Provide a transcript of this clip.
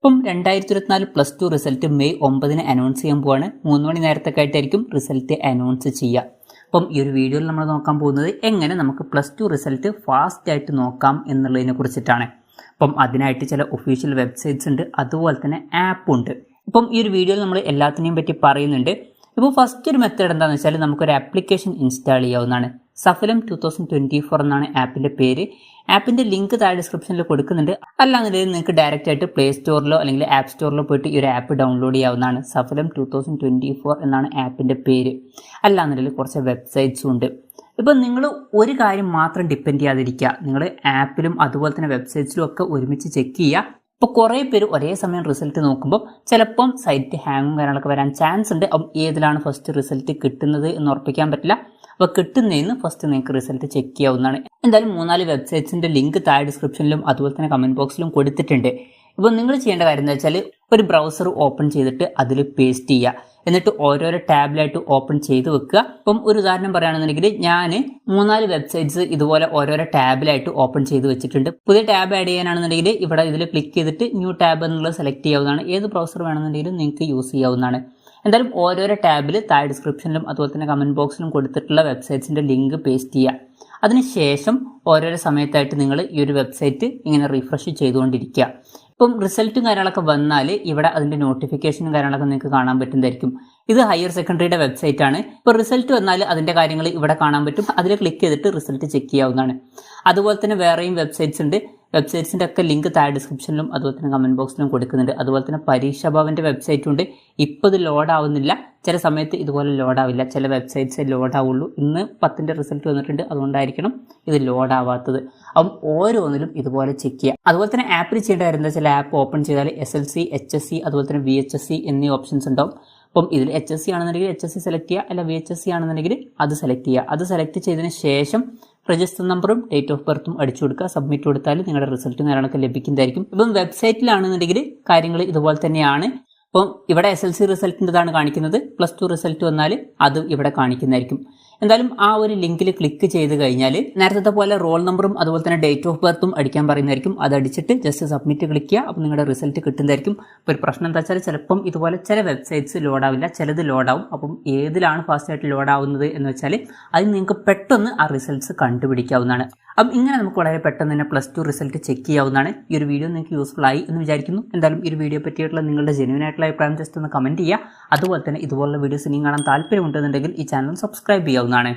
ഇപ്പം 2024 +2 result May 9 announce ചെയ്യാൻ പോവാണ്. 3 മണി നേരത്തൊക്കെ ആയിട്ടായിരിക്കും റിസൾട്ട് അനൗൺസ് ചെയ്യുക. അപ്പം ഈ ഒരു വീഡിയോയിൽ നമ്മൾ നോക്കാൻ പോകുന്നത് എങ്ങനെ നമുക്ക് +2 റിസൾട്ട് ഫാസ്റ്റ് ആയിട്ട് നോക്കാം എന്നുള്ളതിനെ കുറിച്ചിട്ടാണ്. അപ്പം അതിനായിട്ട് ചില ഒഫീഷ്യൽ വെബ്സൈറ്റ്സ് ഉണ്ട്, അതുപോലെ തന്നെ ആപ്പ് ഉണ്ട്. ഇപ്പം ഈ ഒരു വീഡിയോയിൽ നമ്മൾ എല്ലാത്തിനെയും പറ്റി പറയുന്നുണ്ട്. ഇപ്പോൾ ഫസ്റ്റ് ഒരു മെത്തേഡ് എന്താണെന്ന് വെച്ചാൽ നമുക്കൊരു ആപ്ലിക്കേഷൻ ഇൻസ്റ്റാൾ ചെയ്യാവുന്നതാണ്. സഫലം 2024 എന്നാണ് ആപ്പിൻ്റെ പേര്. ആപ്പിൻ്റെ ലിങ്ക് താഴെ ഡിസ്ക്രിപ്ഷനിൽ കൊടുക്കുന്നുണ്ട്. അല്ലാന്നുണ്ടെങ്കിൽ നിങ്ങൾക്ക് ഡയറക്റ്റ് ആയിട്ട് പ്ലേ സ്റ്റോറിലോ അല്ലെങ്കിൽ ആപ്പ് സ്റ്റോറിലോ പോയിട്ട് ഈ ഒരു ആപ്പ് ഡൗൺലോഡ് ചെയ്യാവുന്നതാണ്. സഫലം 2024 എന്നാണ് ആപ്പിൻ്റെ പേര്. അല്ലാന്നുണ്ടെങ്കിൽ കുറച്ച് വെബ്സൈറ്റ്സും ഉണ്ട്. ഇപ്പം നിങ്ങൾ ഒരു കാര്യം മാത്രം ഡിപ്പെൻഡ് ചെയ്യാതിരിക്കുക. നിങ്ങൾ ആപ്പിലും അതുപോലെ തന്നെ വെബ്സൈറ്റ്സിലും ഒക്കെ ഒരുമിച്ച് ചെക്ക് ചെയ്യുക. ഇപ്പോൾ കുറേ പേര് ഒരേ സമയം റിസൾട്ട് നോക്കുമ്പോൾ ചിലപ്പം സൈറ്റ് ഹാങ്ങും കാര്യങ്ങളൊക്കെ വരാൻ ചാൻസ് ഉണ്ട്. അപ്പം ഏതിലാണ് ഫസ്റ്റ് റിസൾട്ട് കിട്ടുന്നത് എന്ന് ഉറപ്പിക്കാൻ പറ്റില്ല. അപ്പോൾ കിട്ടുന്നതിന് ഫസ്റ്റ് നിങ്ങൾക്ക് റിസൾട്ട് ചെക്ക് ചെയ്യാവുന്നതാണ്. എന്തായാലും 3-4 വെബ്സൈറ്റ്സിൻ്റെ ലിങ്ക് താഴെ ഡിസ്ക്രിപ്ഷനിലും അതുപോലെ തന്നെ കമൻറ്റ് ബോക്സിലും കൊടുത്തിട്ടുണ്ട്. ഇപ്പോൾ നിങ്ങൾ ചെയ്യേണ്ട കാര്യം എന്താ വെച്ചാൽ ഒരു ബ്രൗസർ ഓപ്പൺ ചെയ്തിട്ട് അതിൽ പേസ്റ്റ് ചെയ്യുക. എന്നിട്ട് ഓരോരോ ടാബിലായിട്ട് ഓപ്പൺ ചെയ്ത് വെക്കുക. ഇപ്പം ഒരു ഉദാഹരണം പറയുകയാണെന്നുണ്ടെങ്കിൽ ഞാൻ 3-4 വെബ്സൈറ്റ്സ് ഇതുപോലെ ഓരോരോ ടാബിലായിട്ട് ഓപ്പൺ ചെയ്ത് വെച്ചിട്ടുണ്ട്. പുതിയ ടാബ് ആഡ് ചെയ്യാനാണെന്നുണ്ടെങ്കിൽ ഇവിടെ ഇതിൽ ക്ലിക്ക് ചെയ്തിട്ട് ന്യൂ ടാബ് എന്നുള്ളത് സെലക്ട് ചെയ്യാവുന്നതാണ്. ഏത് ബ്രൗസർ വേണമെന്നുണ്ടെങ്കിലും നിങ്ങൾക്ക് യൂസ് ചെയ്യാവുന്നതാണ്. എന്തായാലും ഓരോരോ ടാബിൽ താഴെ ഡിസ്ക്രിപ്ഷനിലും അതുപോലെ തന്നെ കമൻറ്റ് ബോക്സിലും കൊടുത്തിട്ടുള്ള വെബ്സൈറ്റ്സിൻ്റെ ലിങ്ക് പേസ്റ്റ് ചെയ്യുക. അതിനുശേഷം ഓരോരോ സമയത്തായിട്ട് നിങ്ങൾ ഈ ഒരു വെബ്സൈറ്റ് ഇങ്ങനെ റിഫ്രഷ് ചെയ്തുകൊണ്ടിരിക്കുക. ഇപ്പം റിസൾട്ടും കാര്യങ്ങളൊക്കെ വന്നാൽ ഇവിടെ അതിൻ്റെ നോട്ടിഫിക്കേഷനും കാര്യങ്ങളൊക്കെ നിങ്ങൾക്ക് കാണാൻ പറ്റുന്നതായിരിക്കും. ഇത് ഹയർ സെക്കൻഡറിയുടെ വെബ്സൈറ്റ് ആണ്. ഇപ്പോൾ റിസൾട്ട് വന്നാൽ അതിൻ്റെ കാര്യങ്ങൾ ഇവിടെ കാണാൻ പറ്റും. അതിൽ ക്ലിക്ക് ചെയ്തിട്ട് റിസൾട്ട് ചെക്ക് ചെയ്യാവുന്നതാണ്. അതുപോലെ തന്നെ വേറെയും വെബ്സൈറ്റ്സ് ഉണ്ട്. വെബ്സൈറ്റ്സിൻ്റെ ഒക്കെ ലിങ്ക് താഴെ ഡിസ്ക്രിപ്ഷനിലും അതുപോലെ തന്നെ കമൻറ്റ് ബോക്സിലും കൊടുക്കുന്നുണ്ട്. അതുപോലെ തന്നെ പരീക്ഷാ ഭവൻ്റെ വെബ്സൈറ്റും ഉണ്ട്. ഇപ്പോൾ ഇത് ലോഡ് ആവുന്നില്ല. ചില സമയത്ത് ഇതുപോലെ ലോഡ് ആവില്ല. ചില വെബ്സൈറ്റ്സേ ലോഡ് ആവുള്ളൂ. ഇന്ന് 10ൻ്റെ റിസൾട്ട് വന്നിട്ടുണ്ട്, അതുകൊണ്ടായിരിക്കണം ഇത് ലോഡ് ആവാത്തത്. അപ്പം ഓരോന്നിലും ഇതുപോലെ ചെക്ക് ചെയ്യുക. അതുപോലെ തന്നെ ആപ്പിൽ ചെയ്യേണ്ട കാര്യം എന്താ വെച്ചാൽ ആപ്പ് ഓപ്പൺ ചെയ്താൽ SLC, HSC അതുപോലെ തന്നെ VHSC എന്നീ ഓപ്ഷൻസ് ഉണ്ടാവും. അപ്പം ഇതിൽ HSC ആണെന്നുണ്ടെങ്കിൽ HSC സെലക്ട് ചെയ്യുക, അല്ല VHSC ആണെന്നുണ്ടെങ്കിൽ അത് സെലക്ട് ചെയ്യുക. അത് സെലക്ട് ചെയ്തതിന് ശേഷം രജിസ്റ്റർ നമ്പറും ഡേറ്റ് ഓഫ് ബർത്തും അടിച്ചു കൊടുക്കുക. സബ്മിറ്റ് കൊടുത്താൽ നിങ്ങളുടെ റിസൾട്ടും കാര്യങ്ങളൊക്കെ ലഭിക്കുന്നതായിരിക്കും. ഇപ്പം വെബ്സൈറ്റിലാണെന്നുണ്ടെങ്കിൽ കാര്യങ്ങൾ ഇതുപോലെ തന്നെയാണ്. അപ്പം ഇവിടെ SLC റിസൾട്ടിൻ്റെതാണ് കാണിക്കുന്നത്. +2 റിസൾട്ട് വന്നാൽ അത് ഇവിടെ കാണിക്കുന്നതായിരിക്കും. എന്തായാലും ആ ഒരു ലിങ്കിൽ ക്ലിക്ക് ചെയ്ത് കഴിഞ്ഞാൽ നേരത്തെ പോലെ റോൾ നമ്പറും അതുപോലെ തന്നെ ഡേറ്റ് ഓഫ് ബർത്തും അടിക്കാൻ പറയുന്നതായിരിക്കും. അത് അടിച്ചിട്ട് ജസ്റ്റ് സബ്മിറ്റ് ക്ലിക്ക് ചെയ്യുക. അപ്പം നിങ്ങളുടെ റിസൾട്ട് കിട്ടുന്നതായിരിക്കും. ഇപ്പോൾ ഒരു പ്രശ്നം എന്താ വെച്ചാൽ ചിലപ്പം ഇതുപോലെ ചില വെബ്സൈറ്റ്സ് ലോഡാവില്ല, ചിലത് ലോഡാവും. അപ്പം ഏതിലാണ് ഫാസ്റ്റായിട്ട് ലോഡാവുന്നത് എന്ന് വെച്ചാൽ അത് നിങ്ങൾക്ക് പെട്ടെന്ന് ആ റിസൾട്ട്സ് കണ്ടുപിടിക്കാവുന്നതാണ്. അപ്പം ഇങ്ങനെ നമുക്ക് വളരെ പെട്ടെന്ന് തന്നെ +2 റിസൾട്ട് ചെക്ക് ചെയ്യാവുന്നതാണ്. ഈ ഒരു വീഡിയോ നിങ്ങൾക്ക് യൂസ്ഫുൾ ആയി എന്ന് വിചാരിക്കുന്നു. എന്തായാലും ഈ ഒരു വീഡിയോ പറ്റിയിട്ടുള്ള നിങ്ങളുടെ ജെന്യൂൻ ആയിട്ടുള്ള അഭിപ്രായം ജസ്റ്റ് ഒന്ന് കമൻറ്റ് ചെയ്യുക. അതുപോലെ തന്നെ ഇതുപോലുള്ള വീഡിയോസ് ഇനിയും കാണാൻ താല്പര്യമുണ്ടെന്നുണ്ടെങ്കിൽ ഈ ചാനൽ സബ്സ്ക്രൈബ് ചെയ്യാവുന്നതാണ്.